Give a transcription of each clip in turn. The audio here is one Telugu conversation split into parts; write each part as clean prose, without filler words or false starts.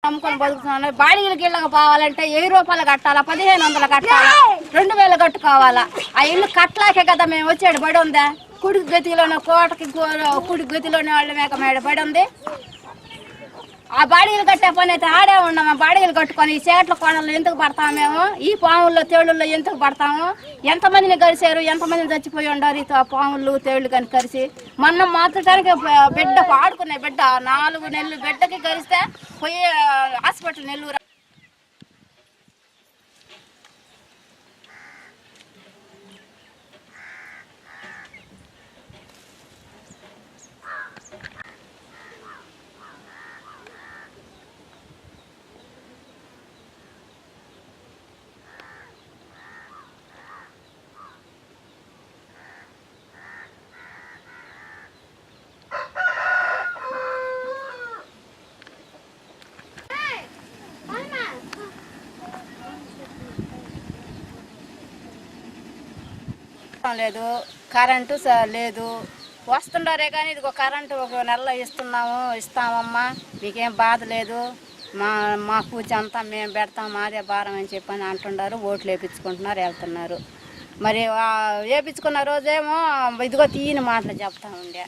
నమ్ముకొని బతుకుతున్నాను. బాడీలకి ఇళ్ళకి పోవాలంటే 1000 రూపాయలు కట్టాలా, 1500 కట్టాలా, 2000 కట్టుకోవాలా. ఆ ఇల్లు కట్టలాకే కదా మేము వచ్చాడు. బడి ఉందా కుడి గతిలోనే కోటకి కుడి గతిలోనే వాళ్ళ మేక మేడ బడి ఉంది. ఆ బాడీలు కట్టే పని అయితే ఆడే ఉన్నాము. బాడీలు కట్టుకొని ఈ చేట్ల కోడలు ఎందుకు పడతాము మేము? ఈ పాముల్లో తేళ్లలో ఎందుకు పడతాము? ఎంతమందిని కలిసారు, ఎంతమందిని చచ్చిపోయి ఉండారు ఈ పాములు తేళ్లు కానీ కలిసి. మొన్న మాత్రటానికి బిడ్డ ఆడుకునే బిడ్డ 4 నెలలు బిడ్డకి కలిస్తే పోయి హాస్పిటల్ నెల్లూరు. లేదు, కరెంటు లేదు. వస్తుండారే కానీ ఇదిగో కరెంటు 1 నెలలో ఇస్తామమ్మా, మీకేం బాధ లేదు, మా పూజ అంతా మేము పెడతాం, మాదే భారం అని చెప్పని అంటున్నారు. ఓట్లు వేయించుకుంటున్నారు, వెళ్తున్నారు. మరి వేయించుకున్న రోజేమో ఇదిగో తీయని మాటలు చెప్తా ఉండే.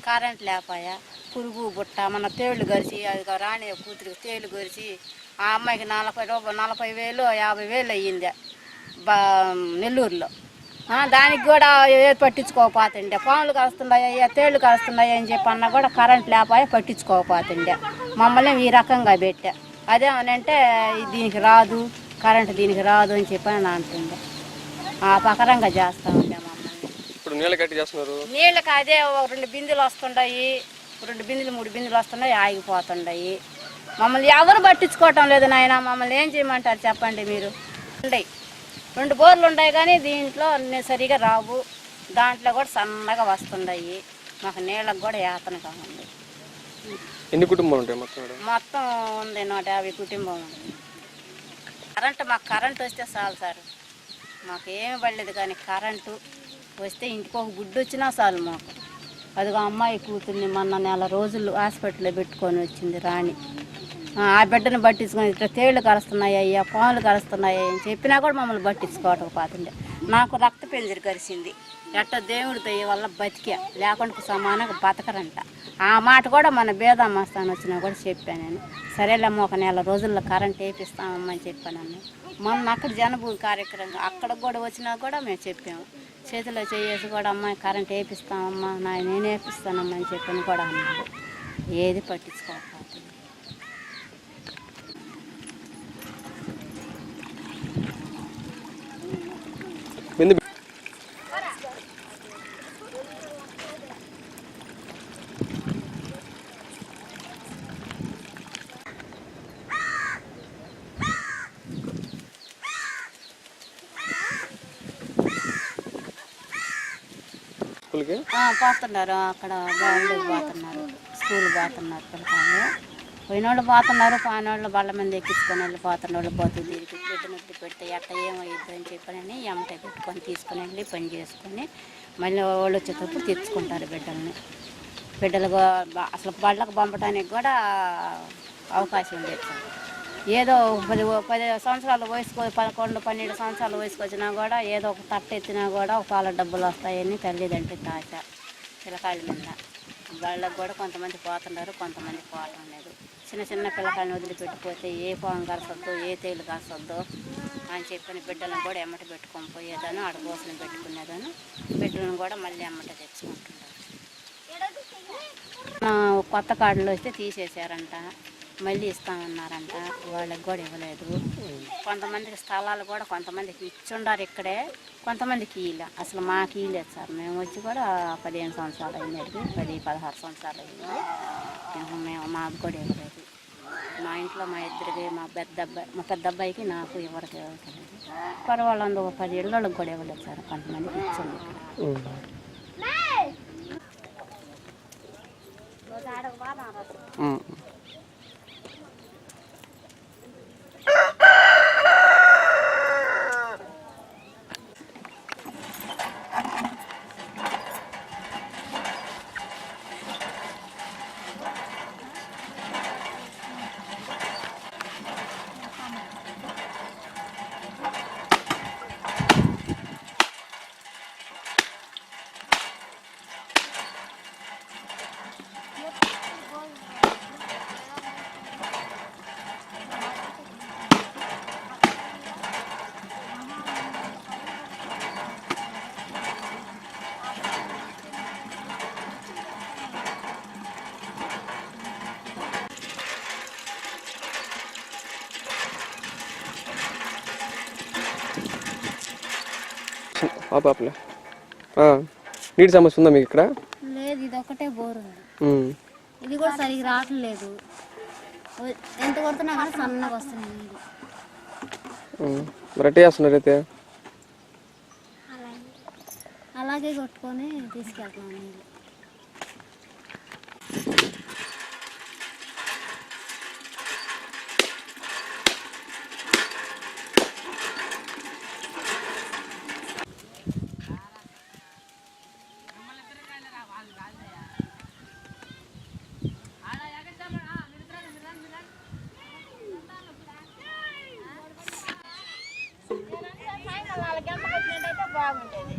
కరెంట్ లేపాయా, పురుగు బుట్ట, మన తేళ్లు గరిచి అదిగో రాణి కూతురికి తేళ్లు గరిచి ఆ అమ్మాయికి 40,000 50,000 అయ్యింది నెల్లూరులో. దానికి కూడా పట్టించుకోకపోతుండే. పాములు కాస్తున్నాయా, తేళ్లు కాస్తున్నాయా అని చెప్పి అన్నా కూడా కరెంట్ లేపాయ పట్టించుకోకపోతుండే. మమ్మల్ని ఈ రకంగా పెట్టా. అదేమనంటే దీనికి రాదు, కరెంట్ దీనికి రాదు అని చెప్పని అంటుండే. ఆ ప్రకారంగా చేస్తా ఉండే మమ్మల్ని. ఇప్పుడు నీళ్ళకి అదే 2 బిందులు వస్తుండయి, 2 బిందులు 3 బిందులు వస్తున్నాయి, ఆగిపోతుండయి. మమ్మల్ని ఎవరు పట్టించుకోవటం లేదు నాయన. మమ్మల్ని ఏం చేయమంటారు చెప్పండి మీరు? 2 బోర్లు ఉన్నాయి కానీ దీంట్లో సరిగా రావు. దాంట్లో కూడా సన్నగా వస్తుండయి. మాకు నీళ్ళకు కూడా యాతనగా ఉంది. ఎన్ని కుటుంబాలు ఉంటాయి మొత్తం ఉంది 150 కుటుంబం ఉంది. మాకు కరెంటు వస్తే చాలు సార్, మాకేమి పడలేదు. కానీ కరెంటు వస్తే ఇంటికి ఒక గుడ్డు వచ్చినా చాలు మాకు. అదిగో అమ్మాయి కూతుర్ని మొన్న 1 నెల రోజులు హాస్పిటల్లో పెట్టుకొని వచ్చింది రాణి. ఆ బిడ్డను పట్టించుకొని ఇట్లా తేళ్లు కలుస్తున్నాయ్యా, పాములు కలుస్తున్నాయి అని చెప్పినా కూడా మమ్మల్ని పట్టించుకోవటం పోతుండే. నాకు రక్త పెంజరి కలిసింది. ఎట్ట దేవుడి దయ వల్ల బతికా, లేకుండా సమానంగా బతకరంట. ఆ మాట కూడా మన బేదమ్మస్థానం వచ్చినా కూడా చెప్పాను నేను. సరేలేమ్మా 1 నెల రోజుల్లో కరెంట్ వేపిస్తామమ్మని చెప్పాను. మొన్న అక్కడ జనభూమి కార్యక్రమం అక్కడ కూడా వచ్చినా కూడా మేము చెప్పాము. చేతిలో చేసి కూడా అమ్మాయి కరెంట్ వేపిస్తామమ్మా, నేను వేపిస్తానమ్మా అని చెప్పని కూడా అన్నాడు. ఏది పట్టించుకోకపోతుంది. పోతున్నారు అక్కడ గ్రౌండ్కి పోతున్నారు, స్కూల్ పోతున్నారు పిల్లకాయలు. పోయినోళ్ళు పోతున్నారు, పోయినోళ్ళు బళ్ళ మంది ఎక్కించుకొని వెళ్ళిపోతున్నోళ్ళు పోతూ తిరిగి బిడ్డ నొప్పి పెడితే ఎట్ట ఏమయ్యిద్దు అని చెప్పని ఎమ్మట పెట్టుకొని తీసుకొని వెళ్ళి పని చేసుకొని మళ్ళీ వాళ్ళు వచ్చేటప్పుడు తెచ్చుకుంటారు బిడ్డలు అసలు బళ్ళకు పంపడానికి కూడా అవకాశం లేదు. ఏదో 10 సంవత్సరాల వయసుకు 11, 12 సంవత్సరాల వయసుకు వచ్చినా కూడా ఏదో ఒక తట్ట ఎత్తినా కూడా ఒక పాల డబ్బులు వస్తాయని తల్లిదండ్రులకి ఆశ పిల్లకాయల మీద. వాళ్ళకు కూడా కొంతమంది పోతున్నారు, కొంతమంది పోవటం లేదు. చిన్న పిల్లకాయలను వదిలిపెట్టిపోతే ఏ పాము కరసొద్దు, ఏ తేలు కరసొద్దు అని చెప్పిన బిడ్డలను కూడా ఎమ్మట పెట్టుకొని పోయేదాను, అడగోసలు పెట్టుకునేదాను. బిడ్డలను కూడా మళ్ళీ ఎమ్మట తెచ్చుకుంటున్నారు. కొత్త కార్డులు వస్తే తీసేశారంట, మళ్ళీ ఇస్తామన్నారంట. వాళ్ళకి కూడా ఇవ్వలేదు. కొంతమందికి స్థలాలు కూడా కొంతమందికి ఇచ్చుండారు ఇక్కడే, కొంతమందికి ఇయ్యలే. అసలు మాకు ఇయ్యలేదు సార్. మేము వచ్చి కూడా 15 సంవత్సరాలు అయినది, 16 సంవత్సరాలు అయింది. మాకు కూడా ఇవ్వలేదు. మా ఇంట్లో మా ఇద్దరికి, మా పెద్ద అబ్బాయికి నాకు ఎవరికి ఇవ్వలేదు. పర్వాలేదు 10 ఏళ్ళకి కూడా ఇవ్వలేదు సార్. కొంతమందికి ఇచ్చింది. పాపలే నీటి సమస్య ఉందా మీకు ఇక్కడ? లేదు, ఇది ఒకటే బోర్ ఉంది. ఉమ్. ఇది కూడా సరిగ్గా రావట్లేదు. ఎంత కొడుతున్నా కానీ సన్నగా వస్తుంది నీళ్ళు. మరి ఎట్లా చేస్తున్నారు అయితే? అలాగే కొట్టుకొని తీసుకెళ్తున్నాం నీళ్ళు. బాగుంటుంది.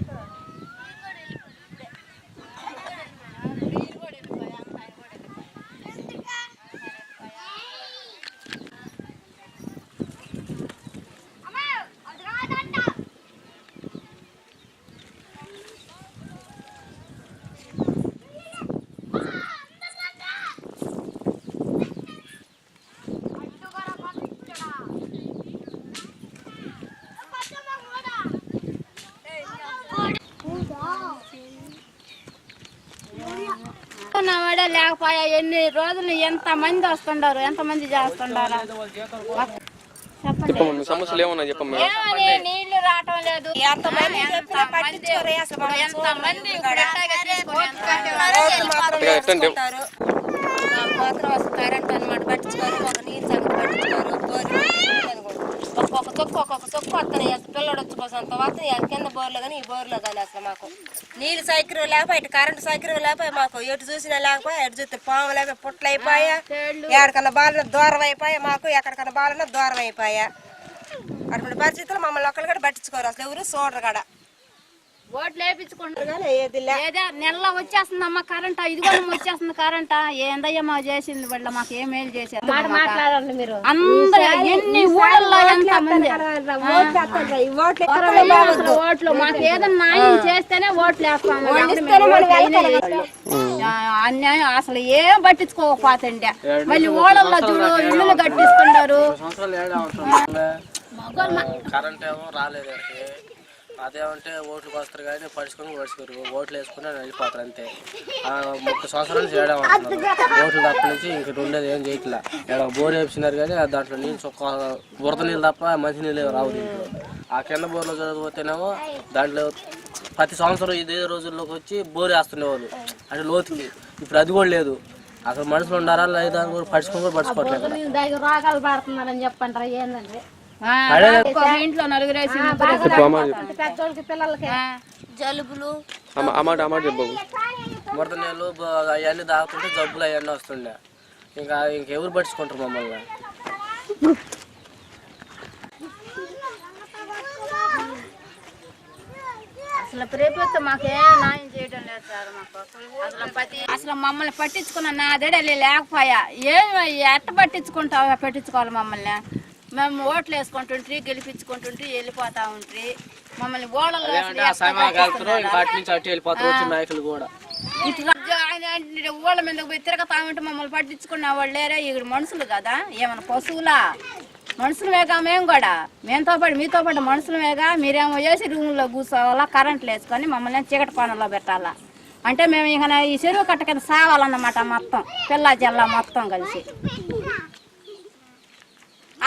లేకపోయా ఎన్ని రోజులు ఎంత మంది వస్తుండారు, ఎంత మంది చేస్తుండారు. చెప్పండి సమస్యలు ఏమన్నా చెప్పమ్మా. ఏమని నీళ్లు రావటం లేదు. ఎంతమంది కరెంట్ అనమాట పట్టించుకోరు. ఒక నీళ్ళు సంగతి పట్టించుకోరు. ఒక్కొక్క చొక్కు వస్తున్నాయి. పిల్లడు వచ్చుకోసం వస్తున్నాయి కింద బోర్లు కానీ ఈ బోర్లో కానీ అసలు మాకు నీళ్ళు సౌకర్యం లేకపోయి, ఇటు కరెంటు సౌకర్యం లేకపోయి, మాకు ఎటు చూసినా లేకపోయి, ఎటు చూస్తే పాము లేకపోయి, పుట్లు అయిపోయా, ఎక్కడికన్నా బాలన్నా దూరం అయిపోయా, మాకు ఎక్కడికన్నా బాలన్నా దూరం అయిపోయా. అటువంటి పరిస్థితులు మమ్మల్ని ఒక్కరు కూడా పట్టించుకోరు, అసలు ఎవరు చూడరు కూడా. ఓట్లు వేయించుకుంటారు లేదా నెలలో వచ్చేస్తుందమ్మా కరెంట్, ఇదిగో వచ్చేస్తుంది కరెంట్. ఏందయ్యా మాకు చేసింది వాళ్ళ, మాకు ఏ మేలు చేశారు. అందరూ ఎన్ని ఊళ్ళల్లో ఎంత మంది ఓట్లు మాకు ఏదైనా న్యాయం చేస్తేనే ఓట్లు వేస్తాము. అన్యాయం అసలు ఏం పట్టించుకోకపోతుండే మళ్ళీ ఓళ్ళల్లో చూడు ఇల్లు కట్టిస్తున్నారు. కరెంట్ ఏమో రాలేదు. అదేమంటే ఓట్లకు వస్తారు కానీ పడుచుకోరు. ఓట్లు వేసుకుని వెళ్ళిపోతారు అంతే. 30 సంవత్సరాలు చేయడం ఓట్లు తప్ప నుంచి ఇంక రెండేది ఏం చేయట్లా. ఇక్కడ బోర్ వేసినారు కానీ దాంట్లో నీళ్ళు చొక్క బురద నీళ్ళు తప్ప మంచి నీళ్ళు రావు దీంట్లో. ఆ కింద బోర్లో చదివిపోతేనేమో దాంట్లో ప్రతి సంవత్సరం ఇదే రోజుల్లోకి వచ్చి బోర్ వేస్తుండేవాళ్ళు అంటే లోతుకి. ఇప్పుడు అది కూడా లేదు. అక్కడ మనుషులు ఉండారా లేదా కూడా పడుచుకోవట్లేదు. రోగాలు పడుతున్నారని చెప్పంటారా ఏంటంటే ఇంట్లో నలుగురేసి పెద్దోళ్ళకి పిల్లలకి జలుబులు మురద నీళ్ళు అవన్నీ తాగుతుంటే జబ్బులు అవన్నీ వస్తుండే. ఇంకెవరు పట్టించుకుంటారు మమ్మల్ని? అసలు ప్రభుత్వం మాకే న్యాయం చేయడం లేదు సార్. మాకు అసలు మమ్మల్ని పట్టించుకున్న నాదేడే లేకపోయా. ఎట్ట పట్టించుకోవాలి మమ్మల్ని? మేము ఓట్లు వేసుకుంటుంటే గెలిపించుకుంటుంటే వెళ్ళిపోతా ఉంటే మమ్మల్ని ఓడల్లో ఓళ్ళ మీద పోయి తిరగతా ఉంటే మమ్మల్ని పట్టించుకున్న వాళ్ళు లేరా? ఇక్కడ మనుషులు కదా, ఏమన్నా పశువులా? మనుషులమేగా మేము కూడా. మీతో పాటు మనుషులమేగా. మీరేమో వేసి రూముల్లో కూర్చోవాలా, కరెంట్లు వేసుకొని మమ్మల్ని చీకటి పనుల్లో పెట్టాలా అంటే మేము ఇక ఈ చెరువు కట్ట కింద సావాలన్నమాట. మొత్తం పిల్ల జల్ల మొత్తం కలిసి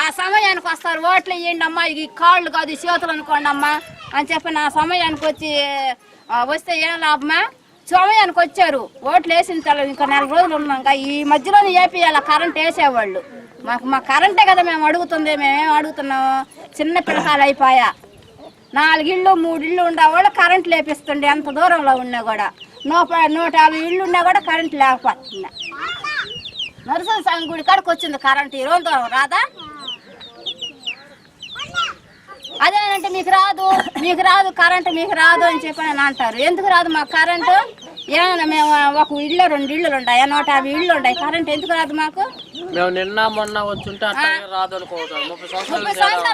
ఆ సమయానికి వస్తారు. ఓట్లు ఇవ్వండి అమ్మా, ఈ కాళ్ళు కాదు ఈ చేతులు అనుకోండి అమ్మా అని చెప్పి నా సమయానికి వస్తే ఏం లాభమా? సమయానికి వచ్చారు, ఓట్లు వేసిన తర్వాత ఇంకా 4 రోజులు ఉన్నాక ఈ మధ్యలోనే వేపియాల కరెంట్ వేసేవాళ్ళు. మా కరెంటే కదా మేము అడుగుతుంది. మేమేం అడుగుతున్నాము? చిన్న పిల్లకాయలు అయిపోయా 4 ఇళ్ళు 3 ఇళ్ళు ఉండేవాళ్ళు కరెంట్ లేపిస్తుండే. ఎంత దూరంలో ఉన్నా కూడా 150 ఇళ్ళు ఉన్నా కూడా కరెంట్ లేకపోతుండే. నరసింహ స్వామి గుడి కాడికి వచ్చింది కరెంట్. ఈ రోజు దూరం రాదా? అదేనంటే మీకు రాదు కరెంటు, మీకు రాదు అని చెప్పి అని అంటారు. ఎందుకు రాదు మాకు కరెంటు? ఏమన్నా మేము 1 ఇళ్ళు 2 ఇళ్ళు ఉన్నాయి, 150 ఇళ్ళు ఉన్నాయి, కరెంట్ ఎందుకు రాదు మాకు? మేము నిన్న మొన్న వచ్చుంటే అట్లా రాదు అనుకోవచ్చు. 30 సంవత్సరాలు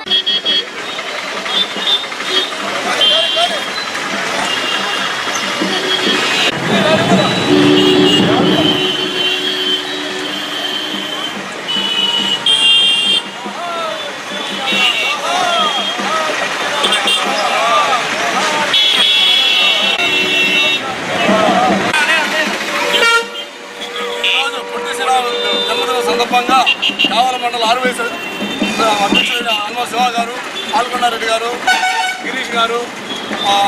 అధ్యక్షులైన అల్వ శివ గారు, పాల్గొండారెడ్డి గారు, గిరీష్ గారు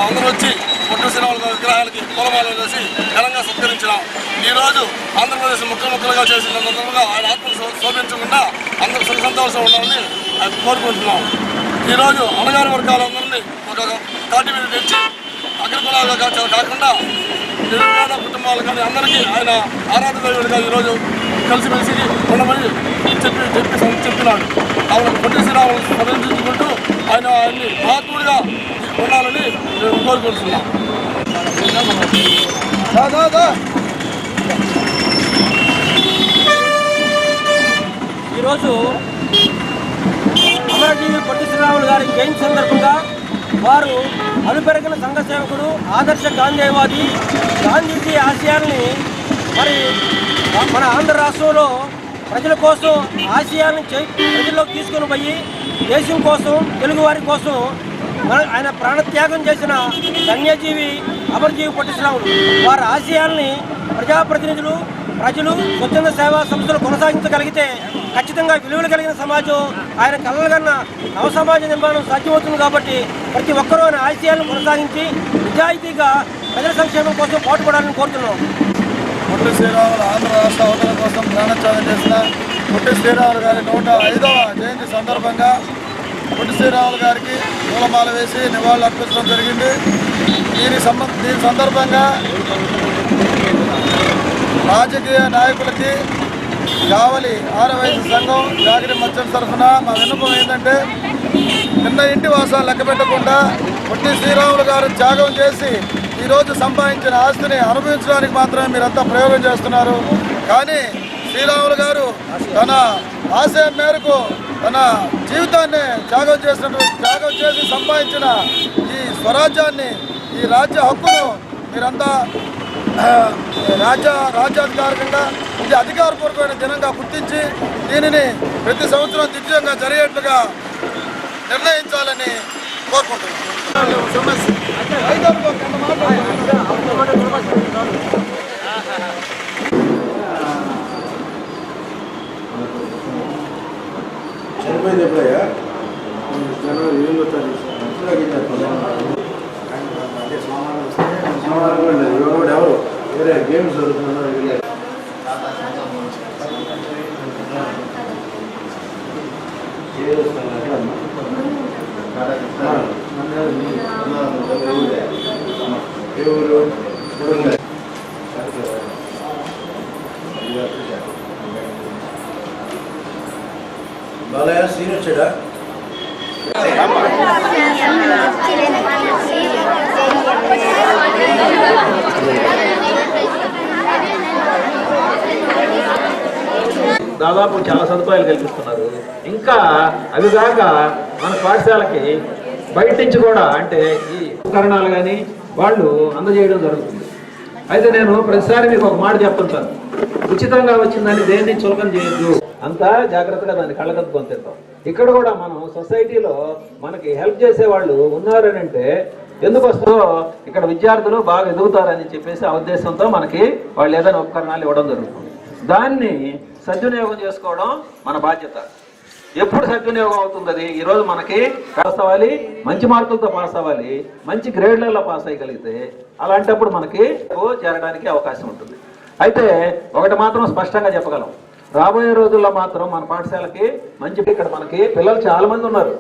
అందరూ వచ్చి పొట్టి శ్రీరాములు గారి విగ్రహాలకి పూలమాలలు వేసి ఘనంగా సత్కరించినాం. ఈరోజు ఆంధ్రప్రదేశ్ ముక్కలుగా చేసిన సందర్భంగా ఆయన ఆత్మను శోభించకుండా అందరూ సుఖ సంతోషం ఉండాలని కోరుకుంటున్నాం. ఈరోజు అణగారి వర్గాలందరినీ ఒక తాటి మీద తెచ్చి అగ్రకులాలుగా కాకుండా నిరుపేద కుటుంబాలు కానీ అందరికీ ఆయన ఆరాధన దేవుడిగా ఈరోజు కలిసిమెలిసి ఉండమని చెప్పినాడు. కావున పొట్టి శ్రీరాములు స్మరించుకుంటూ ఆయన్ని మహాత్ముడిగా ఉండాలని మేము కోరుకుంటున్నాం. ఈరోజు అమరజీవి పొట్టి శ్రీరాములు గారి జయంతి సందర్భంగా వారు అలుపెరగిన సంఘ సేవకుడు, ఆదర్శ గాంధేయవాది, గాంధీజీ ఆశయాల్ని మరి మన ఆంధ్ర రాష్ట్రంలో ప్రజల కోసం ఆశయాలను ప్రజల్లోకి తీసుకుని పోయి దేశం కోసం, తెలుగువారి కోసం ఆయన ప్రాణత్యాగం చేసిన ధన్యజీవి అమరజీవి పొట్టి శ్రీరాములు. వారి ఆశయాల్ని ప్రజాప్రతినిధులు, ప్రజలు, స్వచ్ఛంద సేవా సంస్థలు కొనసాగించగలిగితే ఖచ్చితంగా విలువలు కలిగిన సమాజం, ఆయన కలలుగన్న నవ సమాజ నిర్మాణం సాధ్యమవుతుంది. కాబట్టి ప్రతి ఒక్కరూ ఆయన ఆశయాలను కొనసాగించి నిజాయితీగా ప్రజల సంక్షేమం కోసం పాటుపడాలని కోరుతున్నాం. పొట్టి శ్రీరాములు ఆంధ్ర రాష్ట్ర అవతరణ కోసం ప్రాణత్యాగం చేసిన పొట్టి శ్రీరాములు గారి 105వ జయంతి సందర్భంగా పొట్టి శ్రీరాములు గారికి పూలమాల వేసి నివాళులు అర్పించడం జరిగింది. దీని సందర్భంగా రాజకీయ నాయకులకి కావలి ఆరవైద్య సంఘం జాగిరి మచ్చల తరఫున మా విన్నపం ఏంటంటే, నిన్న ఇంటి వాసాలు లెక్క పెట్టకుండా పొట్టి శ్రీరాములు గారు త్యాగం చేసి ఈరోజు సంపాదించిన ఆస్తిని అనుభవించడానికి మాత్రమే మీరంతా ప్రయోగం చేస్తున్నారు. కానీ శ్రీరాములు గారు తన ఆశయం మేరకు తన జీవితాన్ని త్యాగం చేసి సంపాదించిన ఈ స్వరాజ్యాన్ని, ఈ రాజ్య హక్కును మీరంతా రాజ్యాధికారికంగా ఇది అధికారపూర్వకమైన దినంగా గుర్తించి దీనిని ప్రతి సంవత్సరం దిగ్విజయంగా జరిగేట్లుగా నిర్ణయించాలని కోరుకుంటున్నాను. చనిపోయింది ఎప్పుడయ్యా? జనవరి 8వ తారీఖు. ఎవరు వేరే గేమ్స్ జరుగుతున్నారు. బాలయ్య సీన్ వచ్చాడా? దాదాపు చాలా సదుపాయాలు కల్పిస్తున్నారు. ఇంకా అవి కాక మన పాఠశాలకి బయట నుంచి కూడా అంటే ఈ ఉపకరణాలు కానీ వాళ్ళు అందజేయడం జరుగుతుంది. అయితే నేను ప్రతిసారి మీకు ఒక మాట చెప్తుంటాను, ఉచితంగా వచ్చిందని దేన్ని చులకన చేయొద్దు, అంతా జాగ్రత్తగా దాన్ని కళ్ళకద్దుకొని తింటాం. ఇక్కడ కూడా మనం సొసైటీలో మనకి హెల్ప్ చేసే వాళ్ళు ఉన్నారని అంటే ఎందుకు వస్తుందో, ఇక్కడ విద్యార్థులు బాగా ఎదుగుతారని చెప్పేసి ఆ ఉద్దేశంతో మనకి వాళ్ళు ఏదైనా ఉపకరణాలు ఇవ్వడం జరుగుతుంది. దాన్ని సద్వినియోగం చేసుకోవడం మన బాధ్యత. ఎప్పుడు సద్వినియోగం అవుతుంది అది? ఈరోజు మనకి పాస్ అవ్వాలి, మంచి మార్కులతో పాస్ అవ్వాలి, మంచి గ్రేడ్లలో పాస్ అయ్యగలిగితే అలాంటప్పుడు మనకి చేరడానికి అవకాశం ఉంటుంది. అయితే ఒకటి మాత్రం స్పష్టంగా చెప్పగలం, రాబోయే రోజుల్లో మాత్రం మన పాఠశాలకి మంచి, ఇక్కడ మనకి పిల్లలు చాలా మంది ఉన్నారు,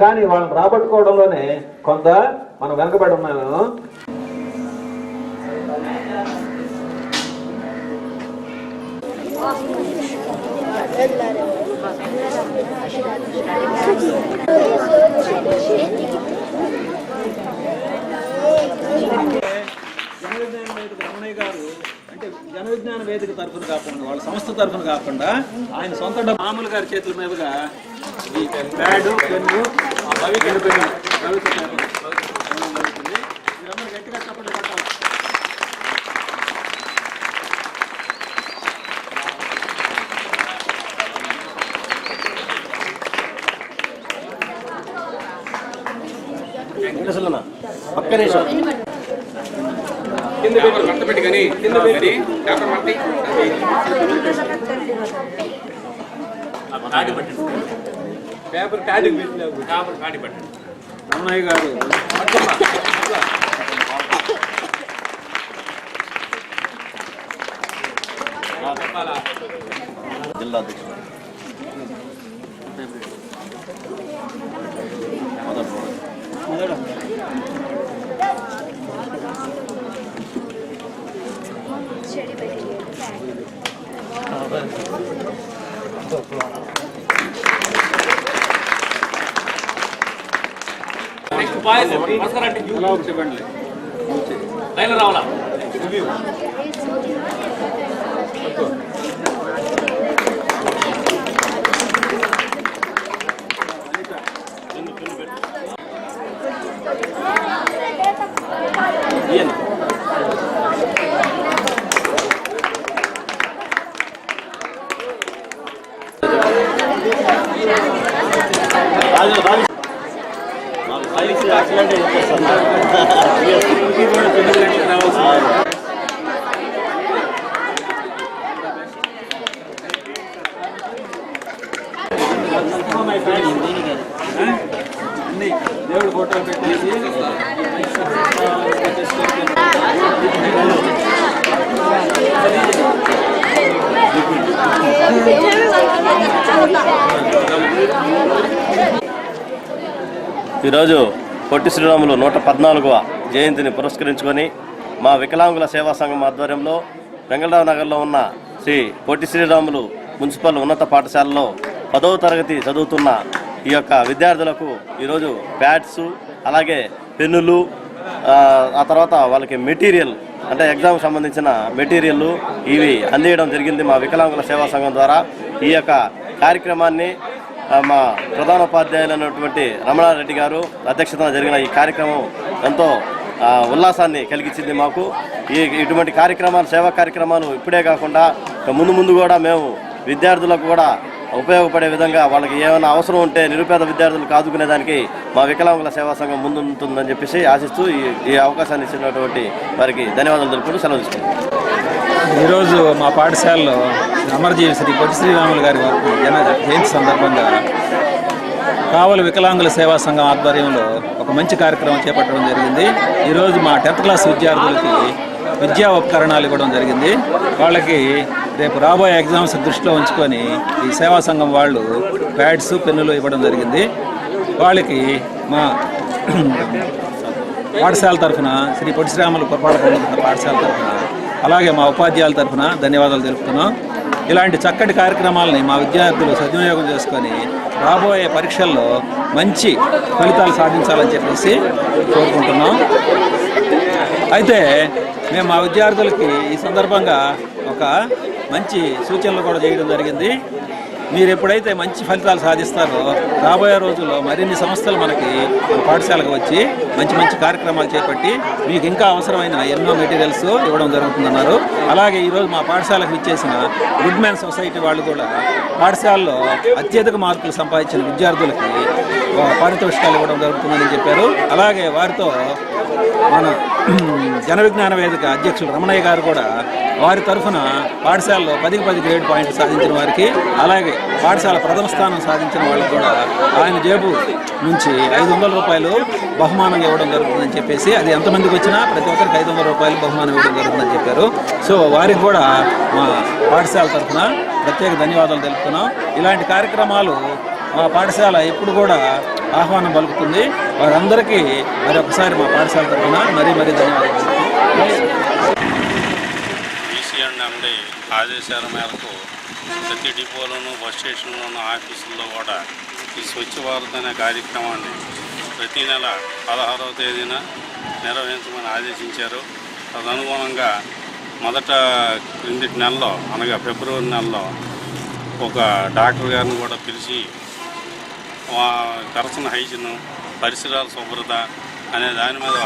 కానీ వాళ్ళని రాబట్టుకోవడంలోనే కొంత మనం వెనకబడి ఉన్నాము. రమణయ్య గారు అంటే జన విజ్ఞాన వేదిక తరఫున కాకుండా, వాళ్ళ సంస్థ తరఫున కాకుండా ఆయన సొంత మామూలు గారి చేతుల మీదుగా ఈ ప్యాడు, పెన్ను, గట్టిగా చప్పట్లు కొట్టాలి. ఒక్క నిమిషం కింద పెట్టి కానీ కింద పెట్టి రమణయ్య గారు జిల్లా అధ్యక్షుడు రావాలా దేవుడు ఫోటో పెట్టేసి ఈరోజు పొట్టి శ్రీరాములు 114వ జయంతిని పురస్కరించుకొని మా వికలాంగుల సేవా సంఘం ఆధ్వర్యంలో వెంగళరావు నగర్లో ఉన్న శ్రీ పొట్టి శ్రీరాములు మున్సిపల్ ఉన్నత పాఠశాలలో 10వ తరగతి చదువుతున్న ఈ యొక్క విద్యార్థులకు ఈరోజు ప్యాడ్స్ అలాగే పెన్నులు ఆ తర్వాత వాళ్ళకి మెటీరియల్ అంటే ఎగ్జామ్ సంబంధించిన మెటీరియల్ ఇవి అందించడం జరిగింది మా వికలాంగుల సేవా సంఘం ద్వారా. ఈ యొక్క కార్యక్రమాన్ని మా ప్రధానోపాధ్యాయులైనటువంటి రమణారెడ్డి గారు అధ్యక్షతన జరిగిన ఈ కార్యక్రమం ఎంతో ఉల్లాసాన్ని కలిగించింది మాకు. ఇటువంటి కార్యక్రమాలు సేవా కార్యక్రమాలు ఇప్పుడే కాకుండా ముందు కూడా మేము విద్యార్థులకు కూడా ఉపయోగపడే విధంగా వాళ్ళకి ఏమైనా అవసరం ఉంటే నిరుపేద విద్యార్థులకు ఆదుకునేదానికి మా వికలాంగుల సేవా సంఘం ముందుంటుందని చెప్పేసి ఆశిస్తూ ఈ అవకాశాన్ని ఇచ్చినటువంటి వారికి ధన్యవాదాలు తెలుపుతూ సెలవు తీసుకుంటాం. ఈరోజు మా పాఠశాలలో అమరజీవి శ్రీ పొట్టి శ్రీరాములు గారి జయంతి సందర్భంగా కావలి వికలాంగుల సేవా సంఘం ఆధ్వర్యంలో ఒక మంచి కార్యక్రమం చేపట్టడం జరిగింది. ఈరోజు మా 10th క్లాస్ విద్యార్థులకి విద్యా ఉపకరణాలు ఇవ్వడం జరిగింది. వాళ్ళకి రేపు రాబోయే ఎగ్జామ్స్ దృష్టిలో ఉంచుకొని ఈ సేవా సంఘం వాళ్ళు ప్యాడ్స్ పెన్నులు ఇవ్వడం జరిగింది. వాళ్ళకి మా పాఠశాల తరఫున శ్రీ పొట్టి శ్రీరాములు పురపాలక పాఠశాల తరఫున అలాగే మా ఉపాధ్యాయుల తరఫున ధన్యవాదాలు తెలుపుతున్నాం. ఇలాంటి చక్కటి కార్యక్రమాలని మా విద్యార్థులు సద్వినియోగం చేసుకొని రాబోయే పరీక్షల్లో మంచి ఫలితాలు సాధించాలని చెప్పేసి కోరుకుంటున్నాం. అయితే మేము మా విద్యార్థులకి ఈ సందర్భంగా ఒక మంచి సూచనలు కూడా చేయడం జరిగింది. మీరు ఎప్పుడైతే మంచి ఫలితాలు సాధిస్తారో రాబోయే రోజుల్లో మరిన్ని సంస్థలు మనకి పాఠశాలకు వచ్చి మంచి కార్యక్రమాలు చేపట్టి మీకు ఇంకా అవసరమైన ఎన్నో మెటీరియల్స్ ఇవ్వడం జరుగుతుందన్నారు. అలాగే ఈరోజు మా పాఠశాలకు ఇచ్చేసిన గుడ్ మ్యాన్ సొసైటీ వాళ్ళు కూడా పాఠశాలలో అత్యధిక మార్కులు సంపాదించిన విద్యార్థులకి పారితోషికాలు ఇవ్వడం జరుగుతుందని చెప్పారు. అలాగే వారితో మన జన విజ్ఞాన వేదిక అధ్యక్షులు రమణయ్య గారు కూడా వారి తరఫున పాఠశాలలో 10కి 10 గ్రేడ్ పాయింట్లు సాధించిన వారికి అలాగే పాఠశాల ప్రథమ స్థానం సాధించిన వాళ్ళకి కూడా ఆయన జేబు నుంచి 500 రూపాయలు బహుమానంగా ఇవ్వడం జరుగుతుందని చెప్పేసి అది ఎంతమందికి వచ్చినా ప్రతి ఒక్కరికి 500 రూపాయలు బహుమానం ఇవ్వడం జరుగుతుందని చెప్పారు. సో వారికి కూడా మా పాఠశాల తరఫున ప్రత్యేక ధన్యవాదాలు తెలుపుతున్నాం. ఇలాంటి కార్యక్రమాలు మా పాఠశాల ఎప్పుడు కూడా ఆహ్వానం పలుకుతుంది. వారందరికీ మరొకసారి మా పాఠశాల తరఫున మరీ ధన్యవాదాలు. ఈసీఎండి ఆదేశాల మేరకు ప్రతి డిపోలోను బస్ స్టేషన్లోను ఆఫీసుల్లో కూడా ఈ స్వచ్ఛ భారత్ అనే కార్యక్రమాన్ని ప్రతి నెల 16వ తేదీన నిర్వహించమని ఆదేశించారు. తదనుగుణంగా మొదట క్రిందటి నెలలో అనగా ఫిబ్రవరి నెలలో ఒక డాక్టర్ గారిని కూడా పిలిచి పర్సనల్ హైజీన్ పరిసరాల శుభ్రత అనే దాని మీద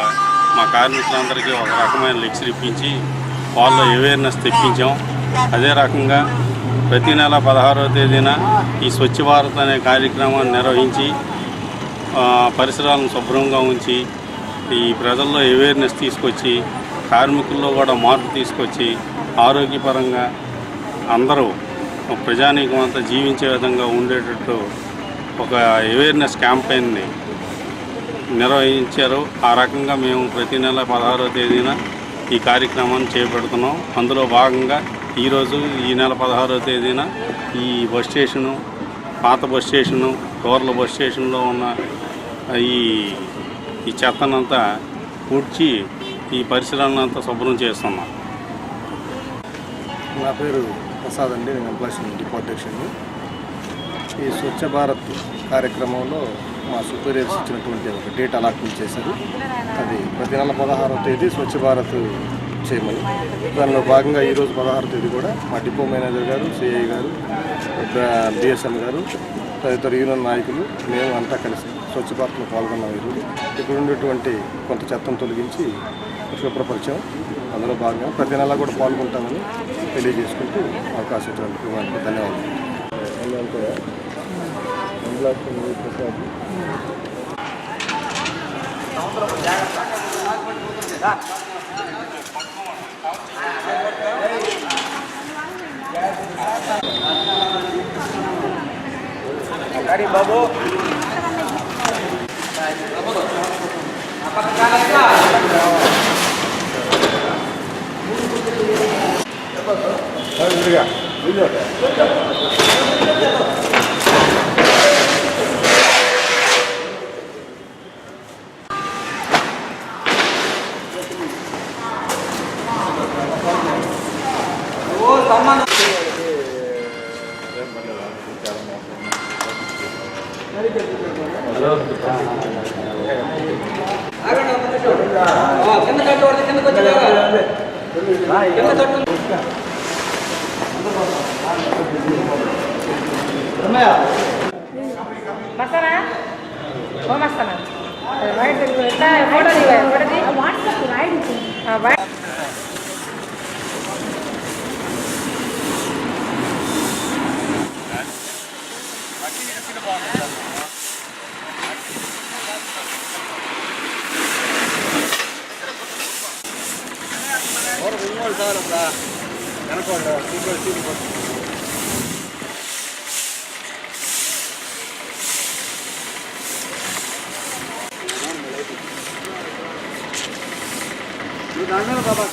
మా కార్మికులందరికీ ఒక రకమైన లెక్చర్ ఇప్పించి వాళ్ళలో అవేర్నెస్ తెప్పించాం. అదే రకంగా ప్రతి నెల 16వ తేదీన ఈ స్వచ్ఛ భారత్ అనే కార్యక్రమాన్ని నిర్వహించి పరిసరాలను శుభ్రంగా ఉంచి ఈ ప్రజల్లో అవేర్నెస్ తీసుకొచ్చి కార్మికుల్లో కూడా మార్పు తీసుకొచ్చి ఆరోగ్యపరంగా అందరూ ప్రజానీకం అంతా జీవించే విధంగా ఉండేటట్టు ఒక అవేర్నెస్ క్యాంపెయిన్ని నిర్వహించారు. ఆ రకంగా మేము ప్రతి నెల 16వ తేదీన ఈ కార్యక్రమాన్ని చేపడుతున్నాం. అందులో భాగంగా ఈరోజు ఈ నెల 16వ తేదీన ఈ బస్ స్టేషను, పాత బస్ స్టేషను, టోర్ల బస్ స్టేషన్లో ఉన్న ఈ చెత్తనంతా పూడ్చి ఈ పరిసరాలంతా శుభ్రం చేస్తున్నాం. నా పేరు ప్రసాద్ అండి, నేను ఎంప్లాయీస్ డిపో అధ్యక్షుడిని. ఈ స్వచ్ఛ భారత్ కార్యక్రమంలో మా సూపీరియర్స్ ఇచ్చినటువంటి ఒక డేట్ అలాట్మెంట్ చేశారు. అది ప్రతి నెల 16వ తేదీ స్వచ్ఛ భారత్ చేయమని. దానిలో భాగంగా ఈరోజు 16వ తేదీ కూడా మా డిపో మేనేజర్ గారు, సిఐ గారు, డిఎస్ఎం గారు, తదితర యూనియన్ నాయకులు మేము అంతా కలిసి స్వచ్ఛ భారత్లో పాల్గొన్నాం. ఈరోజు ఇక్కడ ఉండేటువంటి కొంత చెత్తను తొలగించి శుభ్రపరిచాం. అందులో భాగంగా ప్రతి నెల కూడా పాల్గొంటామని తెలియజేసుకుంటూ అవకాశం ఇచ్చినందుకు మనకు ధన్యవాదాలు. బాబు బాబా